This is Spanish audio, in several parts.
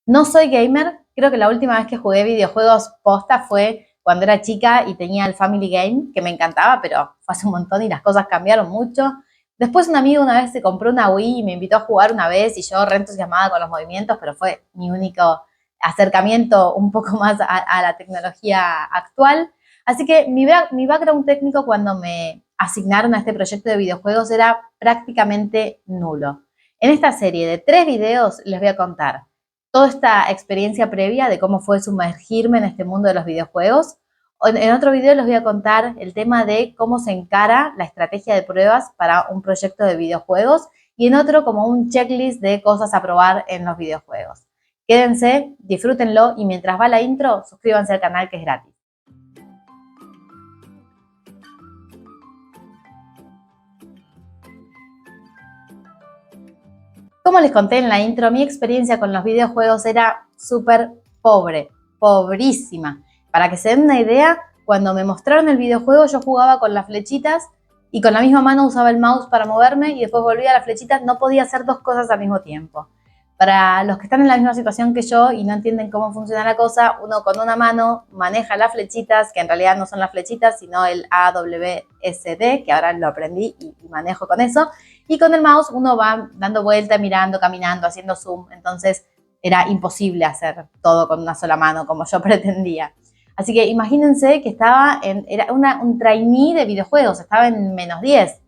No soy gamer, creo que la última vez que jugué videojuegos posta fue cuando era chica y tenía el Family Game, que me encantaba, pero fue hace un montón y las cosas cambiaron mucho. Después un amigo una vez se compró una Wii y me invitó a jugar una vez y yo re entusiasmada con los movimientos, pero fue mi único acercamiento un poco más a la tecnología actual. Así que mi background técnico cuando me asignaron a este proyecto de videojuegos era prácticamente nulo. En esta serie de 3 videos les voy a contar toda esta experiencia previa de cómo fue sumergirme en este mundo de los videojuegos. En otro video les voy a contar el tema de cómo se encara la estrategia de pruebas para un proyecto de videojuegos y en otro como un checklist de cosas a probar en los videojuegos. Quédense, disfrútenlo y mientras va la intro, suscríbanse al canal que es gratis. Como les conté en la intro, mi experiencia con los videojuegos era súper pobre, pobrísima. Para que se den una idea, cuando me mostraron el videojuego yo jugaba con las flechitas y con la misma mano usaba el mouse para moverme y después volvía a las flechitas, no podía hacer 2 cosas al mismo tiempo. Para los que están en la misma situación que yo y no entienden cómo funciona la cosa, uno con una mano maneja las flechitas, que en realidad no son las flechitas, sino el AWSD, que ahora lo aprendí y manejo con eso, y con el mouse uno va dando vuelta, mirando, caminando, haciendo zoom, entonces era imposible hacer todo con una sola mano como yo pretendía. Así que imagínense que era un trainee de videojuegos, estaba en -10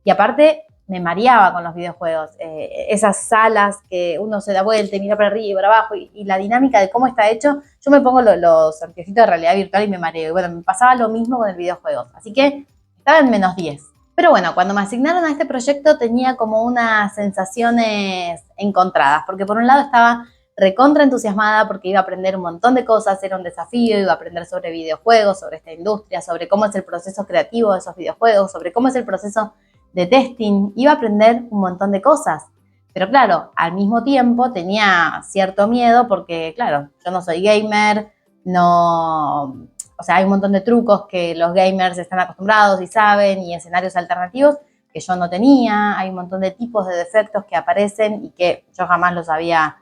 y aparte me mareaba con los videojuegos. Esas salas que uno se da vuelta y mira para arriba y para abajo y la dinámica de cómo está hecho, yo me pongo los anteojitos de realidad virtual y me mareo. Y bueno, me pasaba lo mismo con el videojuego. Así que estaba en -10. Pero bueno, cuando me asignaron a este proyecto tenía como unas sensaciones encontradas, porque por un lado estaba recontra entusiasmada porque iba a aprender un montón de cosas, era un desafío, iba a aprender sobre videojuegos, sobre esta industria, sobre cómo es el proceso creativo de esos videojuegos, sobre cómo es el proceso de testing, iba a aprender un montón de cosas. Pero claro, al mismo tiempo tenía cierto miedo porque, claro, yo no soy gamer, no, o sea, hay un montón de trucos que los gamers están acostumbrados y saben y escenarios alternativos que yo no tenía, hay un montón de tipos de defectos que aparecen y que yo jamás los había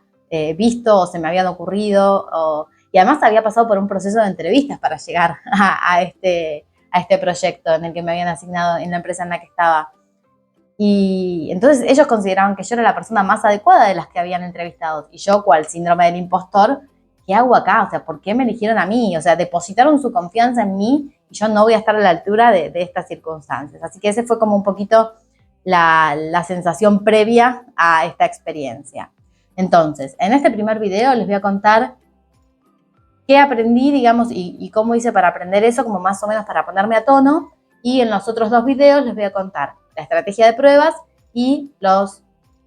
visto o se me habían ocurrido y además había pasado por un proceso de entrevistas para llegar a este proyecto en el que me habían asignado en la empresa en la que estaba. Y entonces ellos consideraban que yo era la persona más adecuada de las que habían entrevistado. Y yo, cual síndrome del impostor, ¿qué hago acá? O sea, ¿por qué me eligieron a mí? O sea, depositaron su confianza en mí y yo no voy a estar a la altura de estas circunstancias. Así que ese fue como un poquito la sensación previa a esta experiencia. Entonces, en este primer video les voy a contar qué aprendí, digamos, y cómo hice para aprender eso, como más o menos para ponerme a tono. Y en los otros 2 videos les voy a contar la estrategia de pruebas y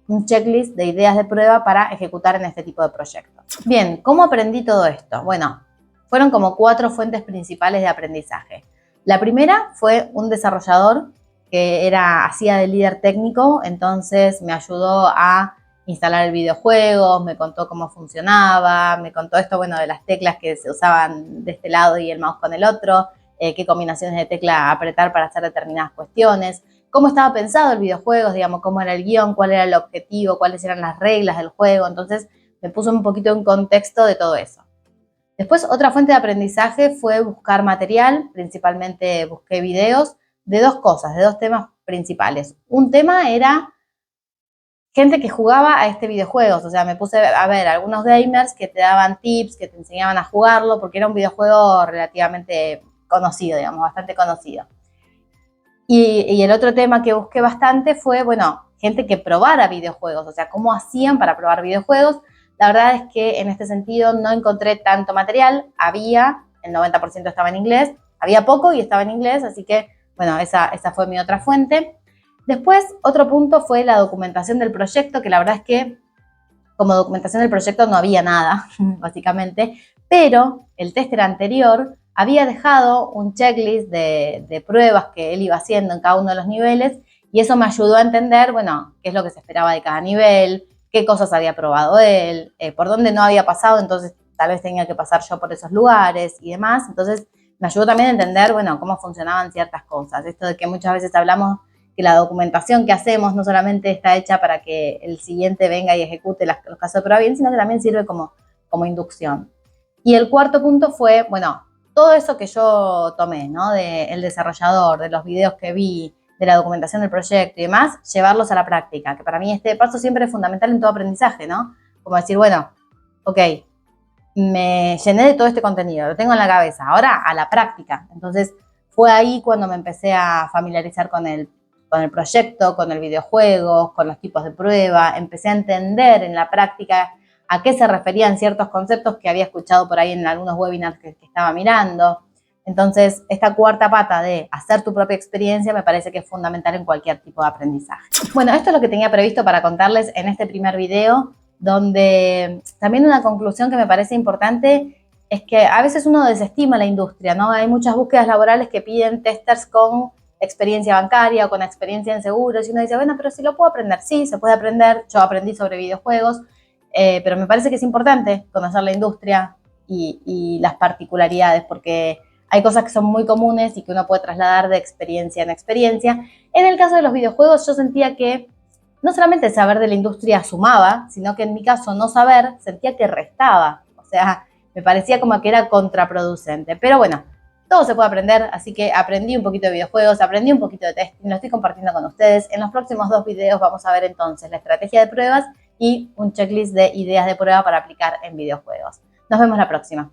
un checklist de ideas de prueba para ejecutar en este tipo de proyectos. Bien, ¿cómo aprendí todo esto? Bueno, fueron como 4 fuentes principales de aprendizaje. La primera fue un desarrollador que hacía de líder técnico, entonces me ayudó a instalar el videojuego, me contó cómo funcionaba, me contó esto, bueno, de las teclas que se usaban de este lado y el mouse con el otro, qué combinaciones de tecla apretar para hacer determinadas cuestiones, cómo estaba pensado el videojuego, digamos, cómo era el guión, cuál era el objetivo, cuáles eran las reglas del juego. Entonces me puso un poquito en contexto de todo eso. Después, otra fuente de aprendizaje fue buscar material, principalmente busqué videos de 2 cosas, de 2 temas principales. Un tema era gente que jugaba a este videojuego, o sea, me puse a ver algunos gamers que te daban tips, que te enseñaban a jugarlo, porque era un videojuego relativamente conocido, digamos, bastante conocido. Y el otro tema que busqué bastante fue, bueno, gente que probara videojuegos, o sea, cómo hacían para probar videojuegos. La verdad es que en este sentido no encontré tanto material, el 90% estaba en inglés, había poco y estaba en inglés, así que, bueno, esa fue mi otra fuente. Después, otro punto fue la documentación del proyecto, que la verdad es que como documentación del proyecto no había nada, básicamente, pero el tester anterior había dejado un checklist de pruebas que él iba haciendo en cada uno de los niveles y eso me ayudó a entender, bueno, qué es lo que se esperaba de cada nivel, qué cosas había probado él, por dónde no había pasado, entonces tal vez tenía que pasar yo por esos lugares y demás. Entonces me ayudó también a entender, bueno, cómo funcionaban ciertas cosas. Esto de que muchas veces hablamos que la documentación que hacemos no solamente está hecha para que el siguiente venga y ejecute los casos de prueba bien, sino que también sirve como como inducción. Y el cuarto punto fue, bueno, todo eso que yo tomé, ¿no? Del desarrollador, de los videos que vi, de la documentación del proyecto y demás, llevarlos a la práctica, que para mí este paso siempre es fundamental en todo aprendizaje, ¿no? Como decir, bueno, ok, me llené de todo este contenido, lo tengo en la cabeza, ahora a la práctica. Entonces fue ahí cuando me empecé a familiarizar con el proyecto, con el videojuego, con los tipos de prueba, empecé a entender en la práctica a qué se referían ciertos conceptos que había escuchado por ahí en algunos webinars que estaba mirando. Entonces, esta cuarta pata de hacer tu propia experiencia me parece que es fundamental en cualquier tipo de aprendizaje. Bueno, esto es lo que tenía previsto para contarles en este primer video, donde también una conclusión que me parece importante es que a veces uno desestima la industria, ¿no? Hay muchas búsquedas laborales que piden testers con experiencia bancaria o con experiencia en seguros y uno dice, bueno, pero si lo puedo aprender. Sí, se puede aprender. Yo aprendí sobre videojuegos, pero me parece que es importante conocer la industria y las particularidades porque hay cosas que son muy comunes y que uno puede trasladar de experiencia en experiencia. En el caso de los videojuegos yo sentía que no solamente saber de la industria sumaba, sino que en mi caso no saber sentía que restaba. O sea, me parecía como que era contraproducente. Pero bueno, todo se puede aprender, así que aprendí un poquito de videojuegos, aprendí un poquito de testing, lo estoy compartiendo con ustedes. En los próximos 2 videos vamos a ver entonces la estrategia de pruebas y un checklist de ideas de prueba para aplicar en videojuegos. Nos vemos la próxima.